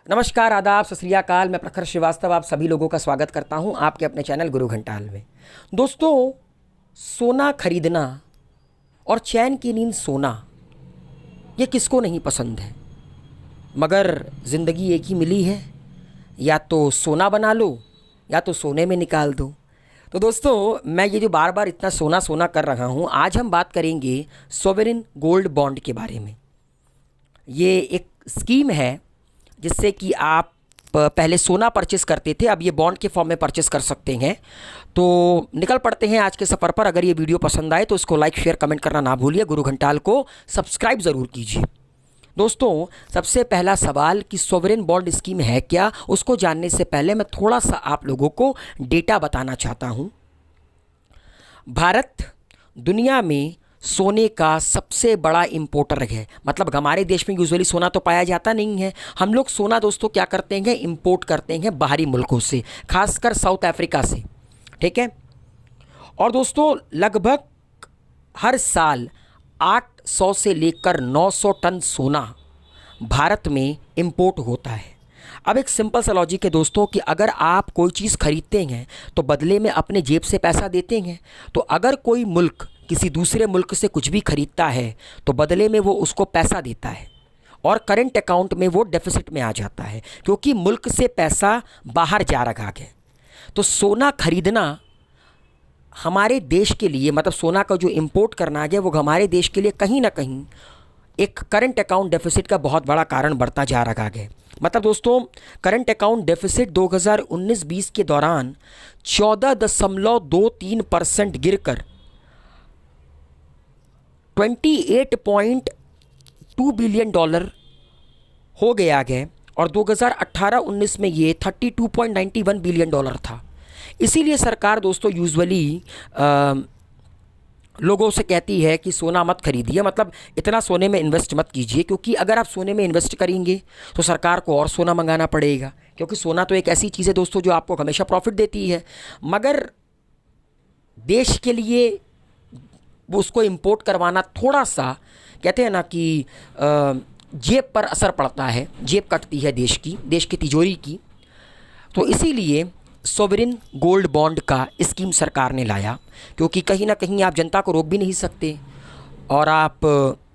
नमस्कार, आदाब, सत श्री अकाल। मैं प्रखर श्रीवास्तव आप सभी लोगों का स्वागत करता हूं आपके अपने चैनल गुरु घंटाल में। दोस्तों, सोना खरीदना और चैन की नींद सोना, ये किसको नहीं पसंद है। मगर ज़िंदगी एक ही मिली है, या तो सोना बना लो या तो सोने में निकाल दो। तो दोस्तों, मैं ये जो बार बार इतना सोना सोना कर रहा हूँ, आज हम बात करेंगे सोवरेन गोल्ड बॉन्ड के बारे में। ये एक स्कीम है जिससे कि आप पहले सोना परचेस करते थे, अब ये बॉन्ड के फॉर्म में परचेस कर सकते हैं। तो निकल पड़ते हैं आज के सफ़र पर। अगर ये वीडियो पसंद आए तो इसको लाइक शेयर कमेंट करना ना भूलिए। गुरु घंटाल को सब्सक्राइब ज़रूर कीजिए। दोस्तों, सबसे पहला सवाल कि सोवरेन बॉन्ड स्कीम है क्या, उसको जानने से पहले मैं थोड़ा सा आप लोगों को डेटा बताना चाहता हूँ। भारत दुनिया में सोने का सबसे बड़ा इंपोर्टर है। मतलब हमारे देश में यूजुअली सोना तो पाया जाता नहीं है। हम लोग सोना दोस्तों क्या करते हैं, इंपोर्ट करते हैं बाहरी मुल्कों से, खासकर साउथ अफ्रीका से। ठीक है। और दोस्तों, लगभग हर साल 800 से लेकर 900 टन सोना भारत में इंपोर्ट होता है। अब एक सिंपल सा लॉजिक है दोस्तों कि अगर आप कोई चीज़ खरीदते हैं तो बदले में अपने जेब से पैसा देते हैं। तो अगर कोई मुल्क किसी दूसरे मुल्क से कुछ भी खरीदता है तो बदले में वो उसको पैसा देता है और करंट अकाउंट में वो डेफिसिट में आ जाता है, क्योंकि मुल्क से पैसा बाहर जा रखा है। तो सोना खरीदना हमारे देश के लिए, मतलब सोना का जो इंपोर्ट करना है वो हमारे देश के लिए कहीं ना कहीं एक करंट अकाउंट डेफिसिट का बहुत बड़ा कारण बढ़ता जा रहा है। मतलब दोस्तों, करंट अकाउंट डेफिसिट 2019-20 के दौरान 14.23% गिरकर $28.2 बिलियन हो गया है। और 2018-19 में ये $32.91 बिलियन था। इसीलिए सरकार दोस्तों यूजुअली लोगों से कहती है कि सोना मत खरीदिए, मतलब इतना सोने में इन्वेस्ट मत कीजिए, क्योंकि अगर आप सोने में इन्वेस्ट करेंगे तो सरकार को और सोना मंगाना पड़ेगा। क्योंकि सोना तो एक ऐसी चीज़ है दोस्तों जो आपको हमेशा प्रॉफिट देती है, मगर देश के लिए वो उसको इंपोर्ट करवाना थोड़ा सा, कहते हैं ना कि जेब पर असर पड़ता है, जेब कटती है देश की तिजोरी की। तो इसीलिए सोवरेन गोल्ड बॉन्ड का स्कीम सरकार ने लाया, क्योंकि कहीं ना कहीं आप जनता को रोक भी नहीं सकते और आप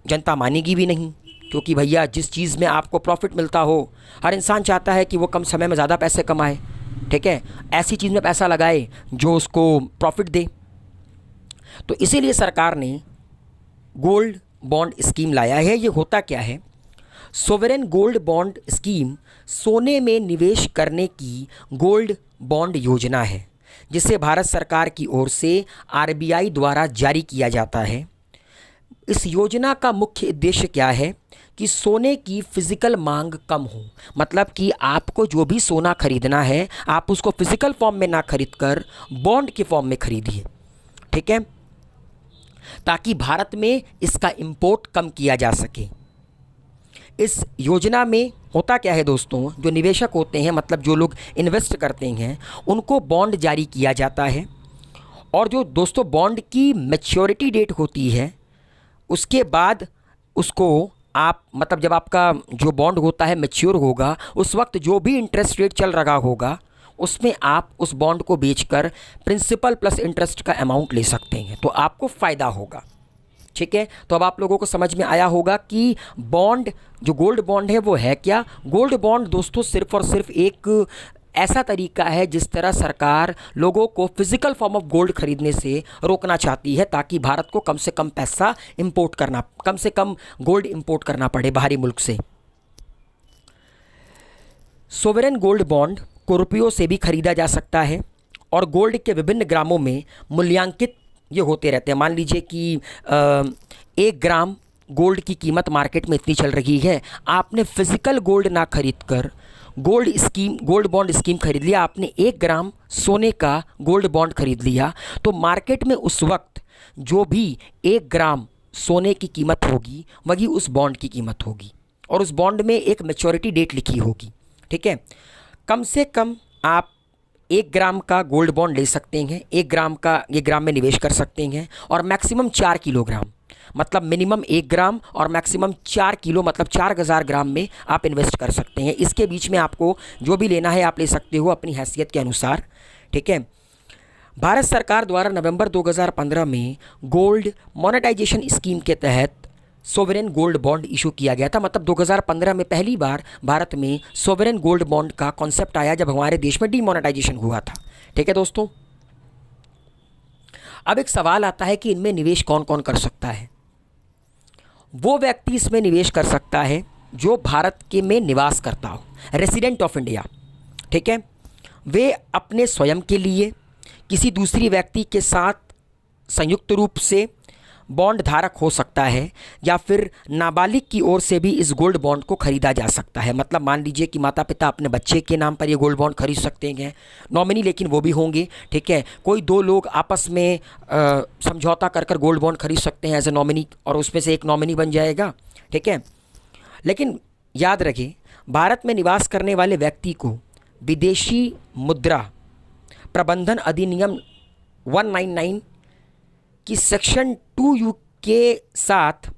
जनता मानेगी भी नहीं, क्योंकि भैया जिस चीज़ में आपको प्रॉफिट मिलता हो, हर इंसान चाहता है कि वो कम समय में ज़्यादा पैसे कमाए। ठीक है, ऐसी चीज़ में पैसा लगाए जो उसको प्रॉफिट दे। तो इसीलिए सरकार ने गोल्ड बॉन्ड स्कीम लाया है। ये होता क्या है, सोवरेन गोल्ड बॉन्ड स्कीम सोने में निवेश करने की गोल्ड बॉन्ड योजना है, जिसे भारत सरकार की ओर से आरबीआई द्वारा जारी किया जाता है। इस योजना का मुख्य उद्देश्य क्या है कि सोने की फिजिकल मांग कम हो। मतलब कि आपको जो भी सोना खरीदना है, आप उसको फिजिकल फॉर्म में ना खरीद कर बॉन्ड के फॉर्म में खरीदिए। ठीक है, ताकि भारत में इसका इंपोर्ट कम किया जा सके। इस योजना में होता क्या है दोस्तों, जो निवेशक होते हैं, मतलब जो लोग इन्वेस्ट करते हैं, उनको बॉन्ड जारी किया जाता है। और जो दोस्तों बॉन्ड की मैच्योरिटी डेट होती है, उसके बाद उसको आप, मतलब जब आपका जो बॉन्ड होता है मैच्योर होगा, उस वक्त जो भी इंटरेस्ट रेट चल रहा होगा उसमें आप उस बॉन्ड को बेचकर प्रिंसिपल प्लस इंटरेस्ट का अमाउंट ले सकते हैं, तो आपको फ़ायदा होगा। ठीक है, तो अब आप लोगों को समझ में आया होगा कि बॉन्ड, जो गोल्ड बॉन्ड है वो है क्या। गोल्ड बॉन्ड दोस्तों सिर्फ और सिर्फ एक ऐसा तरीका है जिस तरह सरकार लोगों को फिजिकल फॉर्म ऑफ गोल्ड खरीदने से रोकना चाहती है, ताकि भारत को कम से कम पैसा इंपोर्ट करना, कम से कम गोल्ड इंपोर्ट करना पड़े बाहरी मुल्क से। सोवरेन गोल्ड बॉन्ड को रुपयों से भी खरीदा जा सकता है और गोल्ड के विभिन्न ग्रामों में मूल्यांकित ये होते रहते हैं। मान लीजिए कि 1 ग्राम गोल्ड की कीमत मार्केट में इतनी चल रही है, आपने फिजिकल गोल्ड ना खरीद कर गोल्ड बॉन्ड स्कीम खरीद लिया, आपने 1 ग्राम सोने का गोल्ड बॉन्ड खरीद लिया, तो मार्केट में उस वक्त जो भी 1 ग्राम सोने की कीमत होगी वही उस बॉन्ड की कीमत होगी, और उस बॉन्ड में एक मैच्योरिटी डेट लिखी होगी। ठीक है, कम से कम आप 1 ग्राम का गोल्ड बॉन्ड ले सकते हैं, 1 ग्राम का 1 ग्राम में निवेश कर सकते हैं, और मैक्सिमम 4 किलोग्राम, मतलब मिनिमम 1 ग्राम और मैक्सिमम 4 किलो मतलब 4000 ग्राम में आप इन्वेस्ट कर सकते हैं। इसके बीच में आपको जो भी लेना है आप ले सकते हो अपनी हैसियत के अनुसार, ठीक है। भारत सरकार द्वारा नवंबर 2015 में गोल्ड मोनेटाइजेशन स्कीम के तहत सोवरेन गोल्ड बॉन्ड इशू किया गया था। मतलब 2015 में पहली बार भारत में सोवरेन गोल्ड बॉन्ड का कॉन्सेप्ट आया जब हमारे देश में डीमोनेटाइजेशन हुआ था, ठीक है दोस्तों। अब एक सवाल आता है कि इनमें निवेश कौन कौन कर सकता है। वो व्यक्ति इसमें निवेश कर सकता है जो भारत के में निवास करता हो, रेसिडेंट ऑफ इंडिया, ठीक है। वे अपने स्वयं के लिए, किसी दूसरी व्यक्ति के साथ संयुक्त रूप से बॉन्ड धारक हो सकता है, या फिर नाबालिग की ओर से भी इस गोल्ड बॉन्ड को खरीदा जा सकता है। मतलब मान लीजिए कि माता पिता अपने बच्चे के नाम पर ये गोल्ड बॉन्ड खरीद सकते हैं, नॉमिनी लेकिन वो भी होंगे, ठीक है। कोई दो लोग आपस में समझौता कर कर गोल्ड बॉन्ड खरीद सकते हैं एज ए नॉमिनी, और उसमें से एक नॉमिनी बन जाएगा, ठीक है। लेकिन याद रखें, भारत में निवास करने वाले व्यक्ति को विदेशी मुद्रा प्रबंधन अधिनियम 199 कि सेक्शन 2U के साथ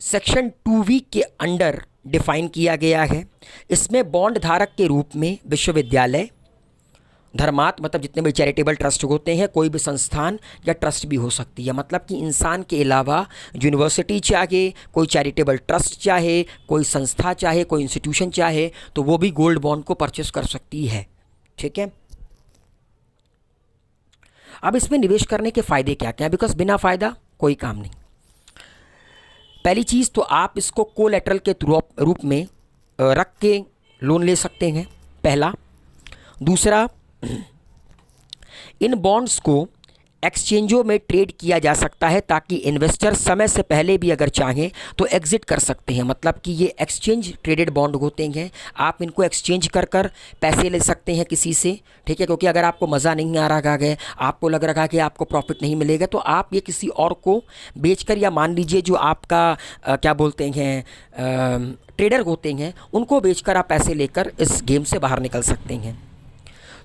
सेक्शन 2V के अंडर डिफाइन किया गया है। इसमें बॉन्ड धारक के रूप में विश्वविद्यालय, धर्मार्थ मतलब जितने भी चैरिटेबल ट्रस्ट होते हैं, कोई भी संस्थान या ट्रस्ट भी हो सकती है। मतलब कि इंसान के अलावा यूनिवर्सिटी चाहे, कोई चैरिटेबल ट्रस्ट चाहे, कोई संस्था चाहे, कोई इंस्टीट्यूशन चाहे, तो वो भी गोल्ड बॉन्ड को परचेस कर सकती है, ठीक है। अब इसमें निवेश करने के फ़ायदे क्या क्या हैं, बिकॉज बिना फ़ायदा कोई काम नहीं। पहली चीज़ तो आप इसको कोलैटरल के रूप में रख के लोन ले सकते हैं, पहला। दूसरा, इन बॉन्ड्स को एक्सचेंजों में ट्रेड किया जा सकता है ताकि इन्वेस्टर समय से पहले भी अगर चाहें तो एग्जिट कर सकते हैं। मतलब कि ये एक्सचेंज ट्रेडेड बॉन्ड होते हैं, आप इनको एक्सचेंज कर कर पैसे ले सकते हैं किसी से, ठीक है। क्योंकि अगर आपको मज़ा नहीं आ रहा है, आपको लग रहा है कि आपको प्रॉफिट नहीं मिलेगा, तो आप ये किसी और को बेचकर, या मान लीजिए जो आपका क्या बोलते हैं ट्रेडर होते हैं, उनको बेचकर आप पैसे लेकर इस गेम से बाहर निकल सकते हैं।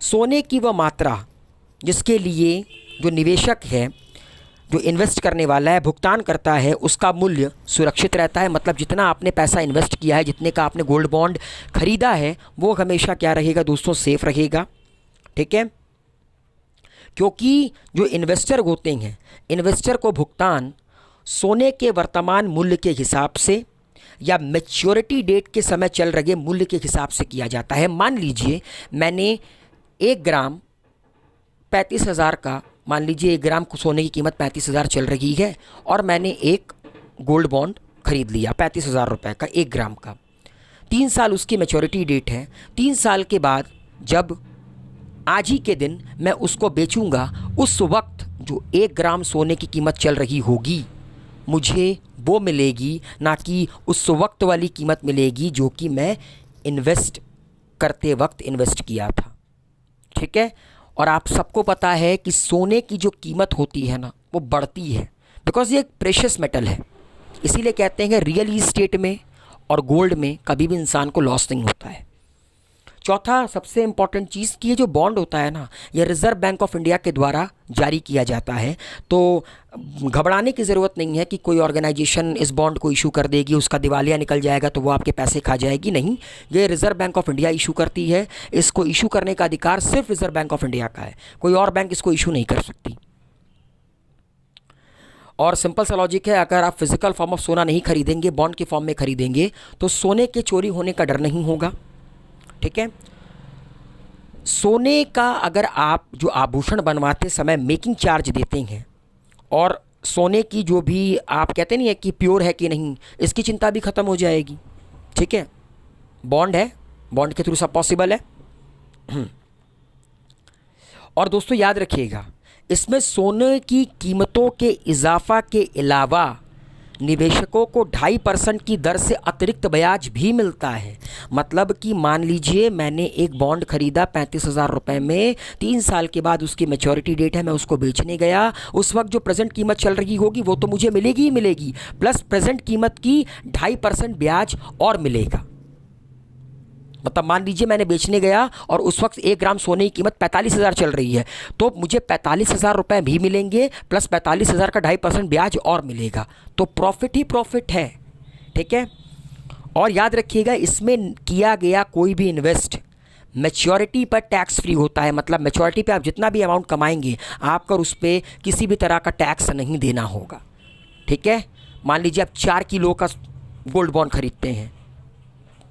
सोने की वह मात्रा जिसके लिए जो निवेशक है, जो इन्वेस्ट करने वाला है, भुगतान करता है, उसका मूल्य सुरक्षित रहता है। मतलब जितना आपने पैसा इन्वेस्ट किया है, जितने का आपने गोल्ड बॉन्ड खरीदा है, वो हमेशा क्या रहेगा दोस्तों, सेफ रहेगा, ठीक है। क्योंकि जो इन्वेस्टर होते हैं, इन्वेस्टर को भुगतान सोने के वर्तमान मूल्य के हिसाब से या मैच्योरिटी डेट के समय चल रहे मूल्य के हिसाब से किया जाता है। मान लीजिए मैंने 1 ग्राम 35,000 का, मान लीजिए 1 ग्राम सोने की कीमत 35,000 चल रही है, और मैंने एक गोल्ड बॉन्ड खरीद लिया 35,000 रुपये का 1 ग्राम का। 3 साल उसकी मैच्योरिटी डेट है। 3 साल के बाद जब आज ही के दिन मैं उसको बेचूंगा, उस वक्त जो 1 ग्राम सोने की कीमत चल रही होगी, मुझे वो मिलेगी, ना कि उस वक्त वाली कीमत मिलेगी जो कि मैं इन्वेस्ट करते वक्त इन्वेस्ट किया था, ठीक है। और आप सबको पता है कि सोने की जो कीमत होती है ना, वो बढ़ती है, बिकॉज ये एक प्रेशियस मेटल है। इसीलिए कहते हैं रियल इस्टेट में और गोल्ड में कभी भी इंसान को लॉस नहीं होता है। चौथा सबसे इम्पॉर्टेंट चीज़ कि ये जो बॉन्ड होता है ना, ये रिज़र्व बैंक ऑफ इंडिया के द्वारा जारी किया जाता है। तो घबराने की ज़रूरत नहीं है कि कोई ऑर्गेनाइजेशन इस बॉन्ड को इशू कर देगी, उसका दिवालिया निकल जाएगा तो वो आपके पैसे खा जाएगी। नहीं, ये reserve bank of India issue करती है। इसको इशू करने का अधिकार सिर्फ रिज़र्व बैंक ऑफ इंडिया का है, कोई और बैंक इसको इशू नहीं कर सकती। और सिंपल सा लॉजिक है, अगर आप फिजिकल फॉर्म ऑफ सोना नहीं खरीदेंगे, बॉन्ड के फॉर्म में खरीदेंगे, तो सोने के चोरी होने का डर नहीं होगा, ठीक है। सोने का अगर आप जो आभूषण बनवाते समय मेकिंग चार्ज देते हैं, और सोने की जो भी आप कहते नहीं है कि प्योर है कि नहीं, इसकी चिंता भी ख़त्म हो जाएगी, ठीक है। बॉन्ड है, बॉन्ड के थ्रू सब पॉसिबल है। और दोस्तों याद रखिएगा, इसमें सोने की कीमतों के इजाफा के अलावा निवेशकों को 2.5% की दर से अतिरिक्त ब्याज भी मिलता है। मतलब कि मान लीजिए मैंने एक बॉन्ड खरीदा 35,000 रुपये में, 3 साल के बाद उसकी मैच्योरिटी डेट है, मैं उसको बेचने गया, उस वक्त जो प्रेजेंट कीमत चल रही होगी वो तो मुझे मिलेगी ही मिलेगी, प्लस प्रेजेंट कीमत की 2.5% ब्याज और मिलेगा, मतलब मान लीजिए मैंने बेचने गया और उस वक्त 1 ग्राम सोने की कीमत 45,000 चल रही है, तो मुझे 45,000 रुपये भी मिलेंगे प्लस 45,000 का 2.5% ब्याज और मिलेगा, तो प्रॉफिट ही प्रॉफिट है। ठीक है, और याद रखिएगा इसमें किया गया कोई भी इन्वेस्ट मैच्योरिटी पर टैक्स फ्री होता है। मतलब मैच्योरिटी पे आप जितना भी अमाउंट कमाएंगे आपको उस पर किसी भी तरह का टैक्स नहीं देना होगा। ठीक है, मान लीजिए आप 4 किलो का गोल्ड बॉन्ड खरीदते हैं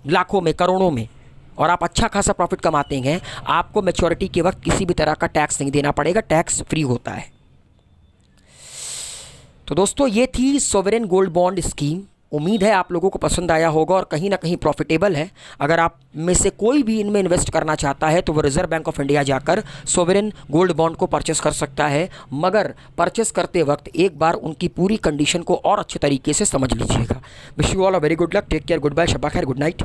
लाखों में करोड़ों में और आप अच्छा खासा प्रॉफिट कमाते हैं, आपको मैच्योरिटी के वक्त किसी भी तरह का टैक्स नहीं देना पड़ेगा, टैक्स फ्री होता है। तो दोस्तों ये थी सॉवरेन गोल्ड बॉन्ड स्कीम। उम्मीद है आप लोगों को पसंद आया होगा और कहीं ना कहीं प्रॉफिटेबल है। अगर आप में से कोई भी इनमें इन्वेस्ट करना चाहता है तो वो रिजर्व बैंक ऑफ इंडिया जाकर सॉवरेन गोल्ड बॉन्ड को परचेस कर सकता है, मगर परचेस करते वक्त एक बार उनकी पूरी कंडीशन को और अच्छे तरीके से समझ लीजिएगा। Wish you all a very good luck, take care, good bye, शब्बा खैर, गुड नाइट।